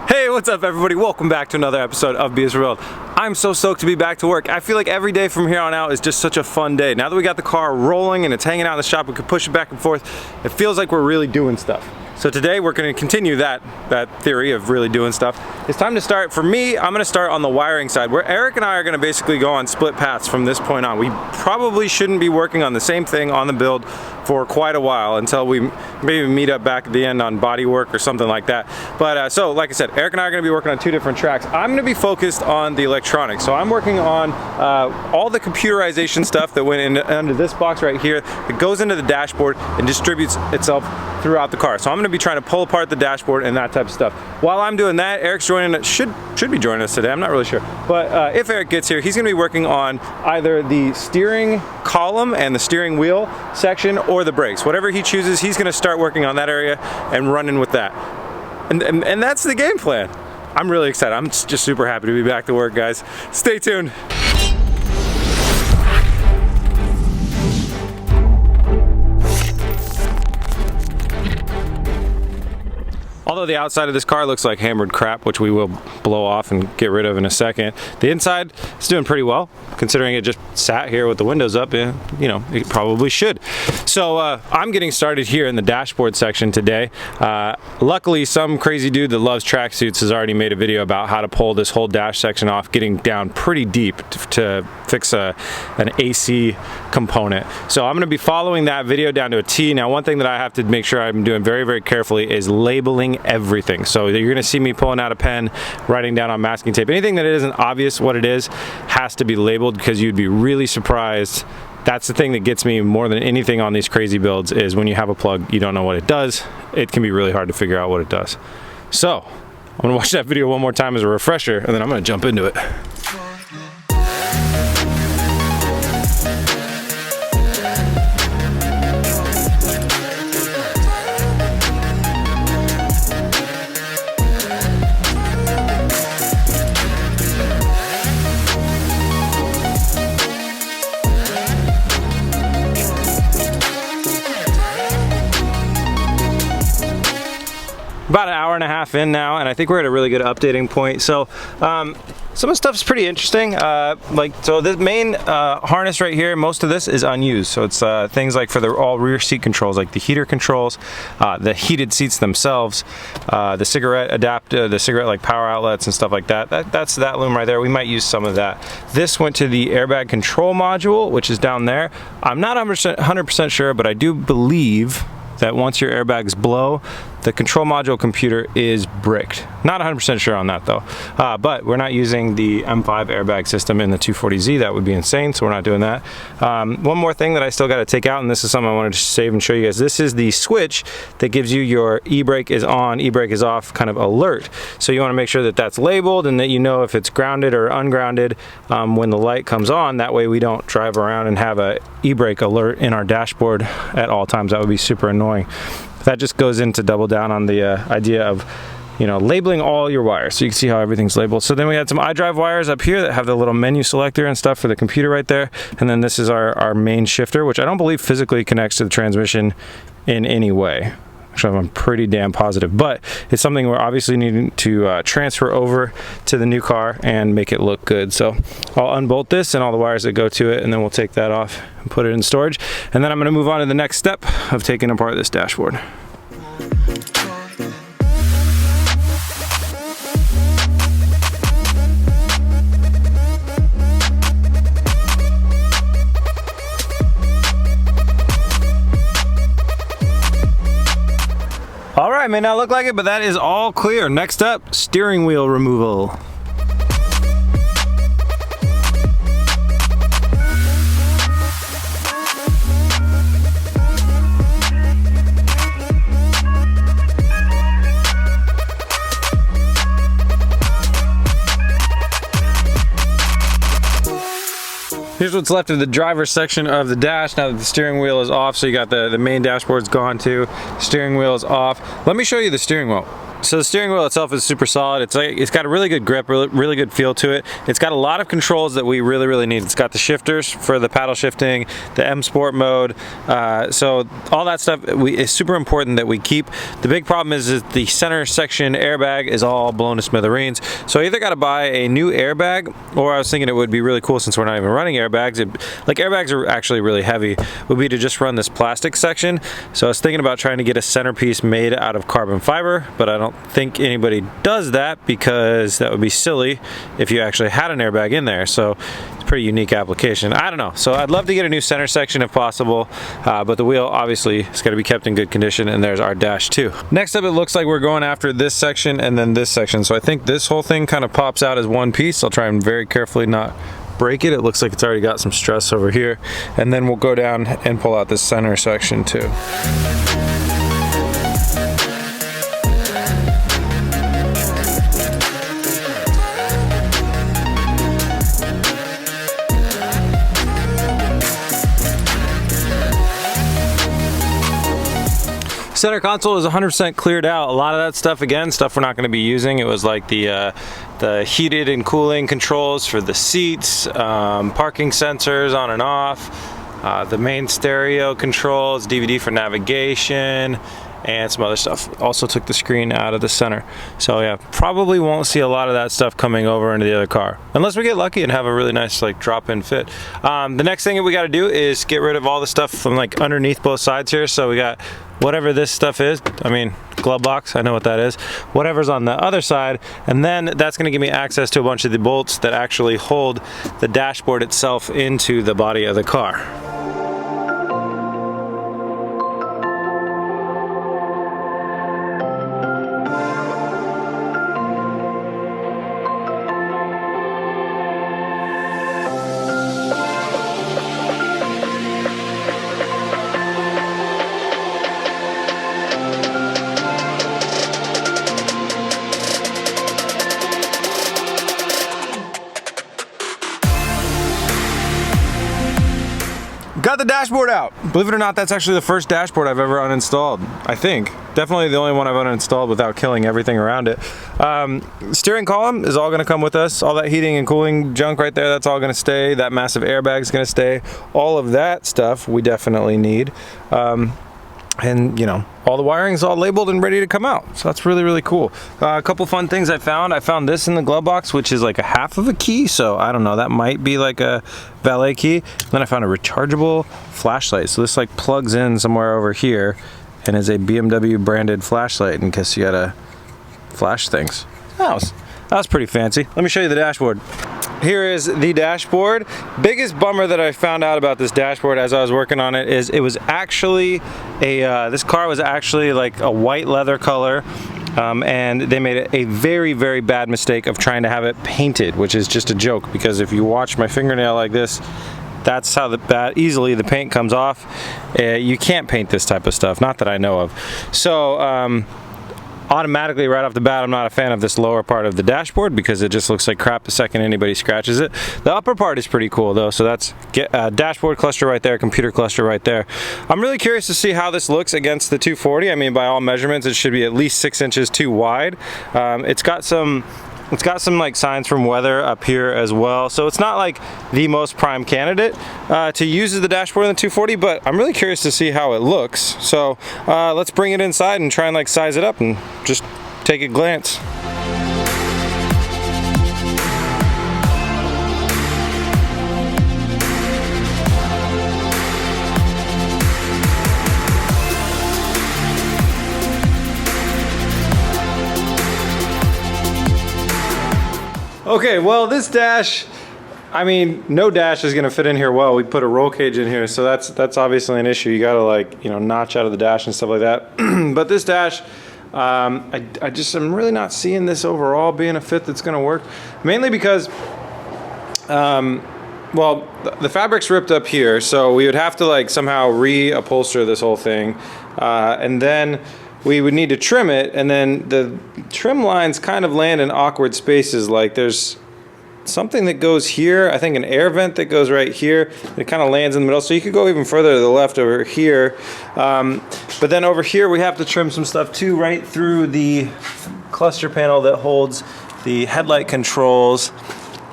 Hey, what's up everybody? Welcome back to another episode of BS World. I'm so stoked to be back to work. I feel like every day from here on out is just such a fun day. Now that we got the car rolling and it's hanging out in the shop, we can push it back and forth. It feels like we're really doing stuff. So today we're going to continue that theory of really doing stuff. It's time to start. For me, I'm going to start on the wiring side, where Eric and I are going to basically go on split paths from this point on. We probably shouldn't be working on the same thing on the build for quite a while until we maybe meet up back at the end on body work or something like that. But so like I said, Eric and I are going to be working on two different tracks. I'm going to be focused on the electronics. So I'm working on all the computerization stuff that went under this box right here that goes into the dashboard and distributes itself throughout the car. So I'm going to be trying to pull apart the dashboard and that type of stuff. While I'm doing that, Eric's joining us, should be joining us today. I'm not really sure. But if Eric gets here, he's going to be working on either the steering column and the steering wheel section or the brakes. Whatever he chooses, he's going to start working on that area and running with that. And that's the game plan. I'm really excited. I'm just super happy to be back to work, guys. Stay tuned. Although the outside of this car looks like hammered crap, which we will blow off and get rid of in a second, the inside is doing pretty well, considering it just sat here with the windows up. You know, it probably should. So I'm getting started here in the dashboard section today. Luckily, some crazy dude that loves tracksuits has already made a video about how to pull this whole dash section off, getting down pretty deep to fix an AC component. So I'm going to be following that video down to a T. Now, one thing that I have to make sure I'm doing very, very carefully is labeling everything. So you're going to see me pulling out a pen, writing down on masking tape. Anything that isn't obvious what it is has to be labeled, because you'd be really surprised. That's the thing that gets me more than anything on these crazy builds, is when you have a plug, you don't know what it does. It can be really hard to figure out what it does. So I'm going to watch that video one more time as a refresher, and then I'm going to jump into it. About an hour and a half in now, and I think we're at a really good updating point. So some of the stuff is pretty interesting. So this main harness right here, most of this is unused. So it's things like for the all rear seat controls, like the heater controls, the heated seats themselves, the cigarette adapter, the cigarette like power outlets and stuff like that. That's that loom right there. We might use some of that. This went to the airbag control module, which is down there. I'm not 100% sure, but I do believe that once your airbags blow, the control module computer is bricked. Not 100% sure on that though. But we're not using the M5 airbag system in the 240Z. That would be insane, so we're not doing that. One more thing that I still got to take out, and this is something I wanted to save and show you guys. This is the switch that gives you your e-brake is on, e-brake is off kind of alert. So you want to make sure that that's labeled and that you know if it's grounded or ungrounded when the light comes on. That way we don't drive around and have a e-brake alert in our dashboard at all times. That would be super annoying. That just goes in to double down on the idea of, you know, labeling all your wires, so you can see how everything's labeled. So then we had some iDrive wires up here that have the little menu selector and stuff for the computer right there. And then this is our main shifter, which I don't believe physically connects to the transmission in any way. Actually, I'm pretty damn positive, but it's something we're obviously needing to transfer over to the new car and make it look good. So I'll unbolt this and all the wires that go to it, and then we'll take that off and put it in storage. And then I'm going to move on to the next step of taking apart this dashboard. All right, may not look like it, but that is all clear. Next up, steering wheel removal. Here's what's left of the driver's section of the dash now that the steering wheel is off. So you got the main dashboard's gone too. Steering wheel is off. Let me show you the steering wheel. So the steering wheel itself is super solid. It's got a really good grip, really good feel to it. It's got a lot of controls that we really need. It's got the shifters for the paddle shifting, the M Sport mode. So all that stuff is super important that we keep. The big problem is that the center section airbag is all blown to smithereens. So I either got to buy a new airbag, or I was thinking it would be really cool, since we're not even running airbags. Like airbags are actually really heavy. Would be to just run this plastic section. So I was thinking about trying to get a centerpiece made out of carbon fiber, but I don't think anybody does that, because that would be silly if you actually had an airbag in there. So it's a pretty unique application. I don't know. So I'd love to get a new center section if possible, but the wheel obviously has got to be kept in good condition, and there's our dash too. Next up, it looks like we're going after this section and then this section. So I think this whole thing kind of pops out as one piece. I'll try and very carefully not break it. It looks like it's already got some stress over here, and then we'll go down and pull out this center section too. Center console is 100% cleared out. A lot of that stuff, again, stuff we're not going to be using. It was like the heated and cooling controls for the seats, parking sensors on and off, the main stereo controls, DVD for navigation, and some other stuff. Also took the screen out of the center. So yeah, probably won't see a lot of that stuff coming over into the other car, unless we get lucky and have a really nice like drop-in fit. The next thing that we got to do is get rid of all the stuff from like underneath both sides here. So we got whatever this stuff is, I mean, glove box, I know what that is, whatever's on the other side, and then that's going to give me access to a bunch of the bolts that actually hold the dashboard itself into the body of the car. Got the dashboard out. Believe it or not, that's actually the first dashboard I've ever uninstalled, I think. Definitely the only one I've uninstalled without killing everything around it. Steering column is all gonna come with us. All that heating and cooling junk right there, that's all gonna stay. That massive airbag is gonna stay. All of that stuff we definitely need. And you know, all the wiring is all labeled and ready to come out. So that's really cool. A couple fun things I found. I found this in the glove box, which is like a half of a key. So I don't know, that might be like a valet key. Then I found a rechargeable flashlight. So this like plugs in somewhere over here and is a BMW branded flashlight in case you gotta flash things. That was pretty fancy. Let me show you the dashboard. Here is the dashboard. Biggest bummer that I found out about this dashboard as I was working on it is it was actually this car was actually like a white leather color, and they made a very bad mistake of trying to have it painted, which is just a joke, because if you watch my fingernail like this, that's how easily the paint comes off. You can't paint this type of stuff, not that I know of. So automatically right off the bat, I'm not a fan of this lower part of the dashboard because it just looks like crap the second anybody scratches it. The upper part is pretty cool though, so that's dashboard cluster right there, computer cluster right there. I'm really curious to see how this looks against the 240. I mean, by all measurements, it should be at least 6 inches too wide. It's got some like signs from weather up here as well, so it's not like the most prime candidate to use as the dashboard in the 240, but I'm really curious to see how it looks. So let's bring it inside and try and like size it up and just take a glance. Okay, well this dash, I mean, no dash is gonna fit in here well. We put a roll cage in here, so that's obviously an issue. You gotta like, you know, notch out of the dash and stuff like that. But this dash, I'm really not seeing this overall being a fit that's gonna work. Mainly because, well, the fabric's ripped up here, so we would have to like somehow reupholster this whole thing. And then we would need to trim it, and then the trim lines kind of land in awkward spaces. Like there's something that goes here, I think an air vent that goes right here, it kind of lands in the middle, so you could go even further to the left over here. But then over here we have to trim some stuff too, right through the cluster panel that holds the headlight controls.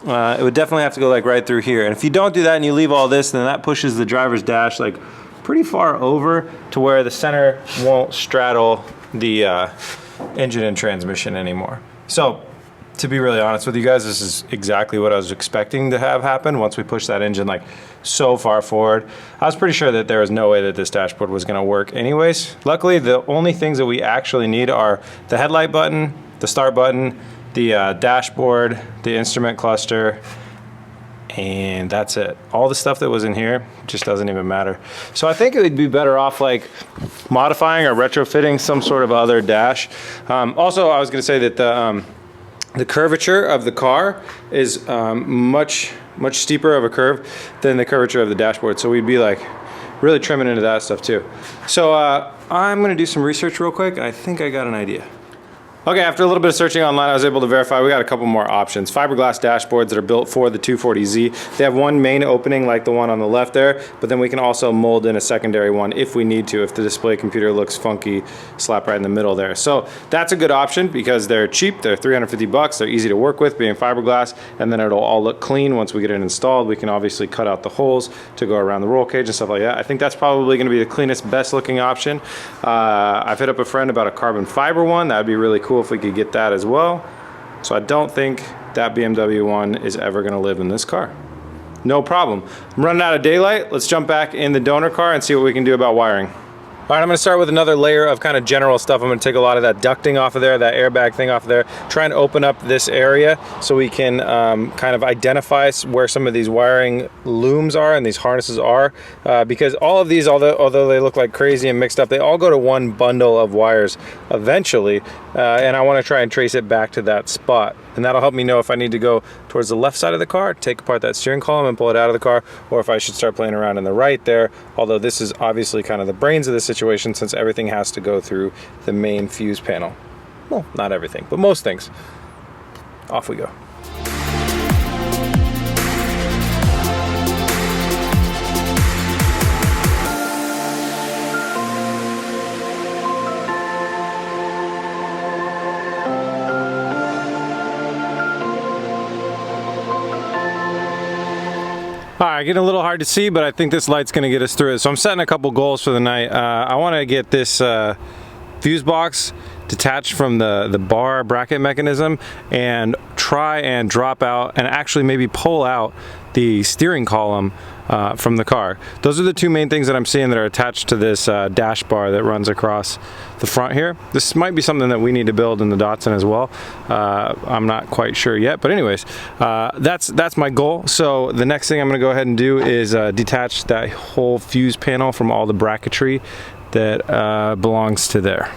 It would definitely have to go like right through here. And if you don't do that and you leave all this, then that pushes the driver's dash like pretty far over to where the center won't straddle the engine and transmission anymore. So to be really honest with you guys, this is exactly what I was expecting to have happen once we push that engine like so far forward. I was pretty sure that there was no way that this dashboard was gonna work anyways. Luckily, the only things that we actually need are the headlight button, the start button, the dashboard, the instrument cluster, and that's it. All the stuff that was in here just doesn't even matter. So I think it would be better off like modifying or retrofitting some sort of other dash. Also, I was gonna say that the curvature of the car is much steeper of a curve than the curvature of the dashboard. So we'd be like really trimming into that stuff too. So I'm gonna do some research real quick. I think I got an idea. Okay, after a little bit of searching online, I was able to verify we got a couple more options. Fiberglass dashboards that are built for the 240Z. They have one main opening like the one on the left there, but then we can also mold in a secondary one if we need to, if the display computer looks funky, slap right in the middle there. So that's a good option because they're cheap, they're 350 bucks, they're easy to work with being fiberglass, and then it'll all look clean once we get it installed. We can obviously cut out the holes to go around the roll cage and stuff like that. I think that's probably gonna be the cleanest, best looking option. I've hit up a friend about a carbon fiber one. That'd be really cool if we could get that as well. So I don't think that BMW one is ever gonna live in this car. No problem. I'm running out of daylight. Let's jump back in the donor car and see what we can do about wiring. All right, I'm gonna start with another layer of kind of general stuff. I'm gonna take a lot of that ducting off of there, that airbag thing off of there, try and open up this area so we can kind of identify where some of these wiring looms are and these harnesses are, because all of these, although they look like crazy and mixed up, they all go to one bundle of wires eventually, and I wanna try and trace it back to that spot. And that'll help me know if I need to go towards the left side of the car, take apart that steering column and pull it out of the car, or if I should start playing around in the right there, although this is obviously kind of the brains of the situation since everything has to go through the main fuse panel. Well, not everything, but most things. Off we go. All right, getting a little hard to see, but I think this light's gonna get us through it. So I'm setting a couple goals for the night. I wanna get this fuse box detached from the bar bracket mechanism and try and drop out and actually maybe pull out the steering column from the car. Those are the two main things that I'm seeing that are attached to this dash bar that runs across the front here. This might be something that we need to build in the Datsun as well. I'm not quite sure yet, but anyways, that's my goal. So the next thing I'm gonna go ahead and do is detach that whole fuse panel from all the bracketry that belongs to there.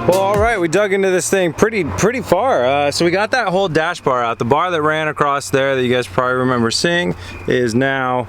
Well, all right, we dug into this thing pretty far. So we got that whole dash bar out. The bar that ran across there that you guys probably remember seeing is now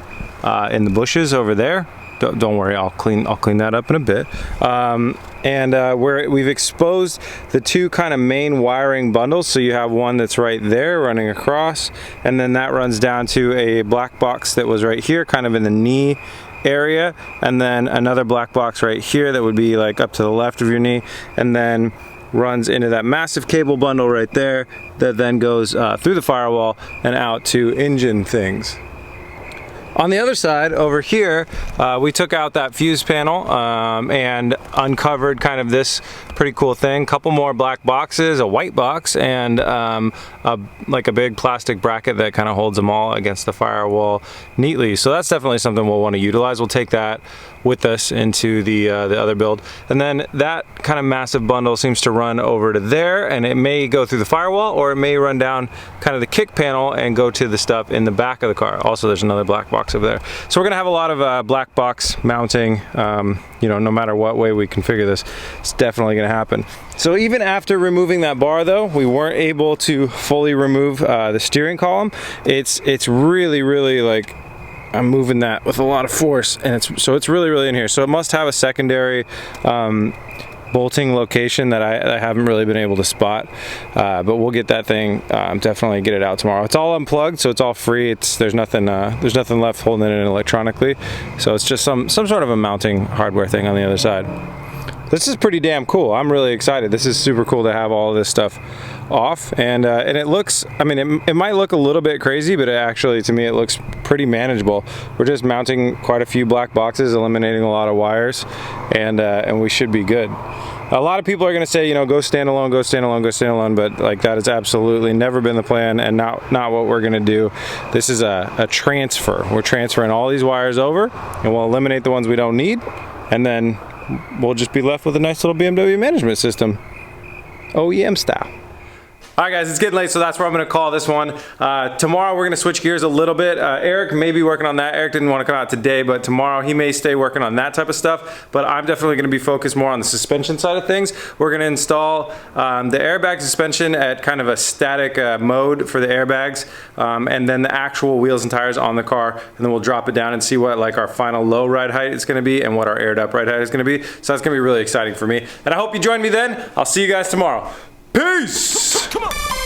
in the bushes over there. Don't worry, I'll clean that up in a bit. Where we've exposed the two kind of main wiring bundles. So you have one that's right there running across, and then that runs down to a black box that was right here, kind of in the knee area, and then another black box right here that would be like up to the left of your knee, and then runs into that massive cable bundle right there that then goes through the firewall and out to engine things. On the other side over here, we took out that fuse panel and uncovered kind of this pretty cool thing. Couple more black boxes, a white box, and like a big plastic bracket that kind of holds them all against the firewall neatly. So that's definitely something we'll want to utilize. We'll take that with us into the other build. And then that kind of massive bundle seems to run over to there, and it may go through the firewall, or it may run down kind of the kick panel and go to the stuff in the back of the car. Also, there's another black box box over there. So we're gonna have a lot of black box mounting, you know, no matter what way we configure this, it's definitely gonna happen. So even after removing that bar though, we weren't able to fully remove the steering column. It's really like, I'm moving that with a lot of force, and it's really in here. So it must have a secondary bolting location that I haven't really been able to spot, but we'll get that thing, definitely get it out tomorrow. It's all unplugged, so it's all free. There's nothing left holding it in electronically. So it's just some sort of a mounting hardware thing on the other side. This is pretty damn cool. I'm really excited. This is super cool to have all of this stuff off, and it looks, I mean, it might look a little bit crazy, but actually to me it looks pretty manageable. We're just mounting quite a few black boxes, eliminating a lot of wires, and we should be good. A lot of people are going to say, you know, go standalone, go standalone, go standalone, but like that has absolutely never been the plan, and not what we're going to do. This is a transfer. We're transferring all these wires over, and we'll eliminate the ones we don't need, and then we'll just be left with a nice little BMW management system, OEM style. All right guys, it's getting late, so that's where I'm gonna call this one. Tomorrow we're gonna switch gears a little bit. Eric may be working on that. Eric didn't wanna come out today, but tomorrow he may stay working on that type of stuff, but I'm definitely gonna be focused more on the suspension side of things. We're gonna install the airbag suspension at kind of a static mode for the airbags, and then the actual wheels and tires on the car, and then we'll drop it down and see what like our final low ride height is gonna be and what our aired up ride height is gonna be. So that's gonna be really exciting for me. And I hope you join me then. I'll see you guys tomorrow. Peace! Come on.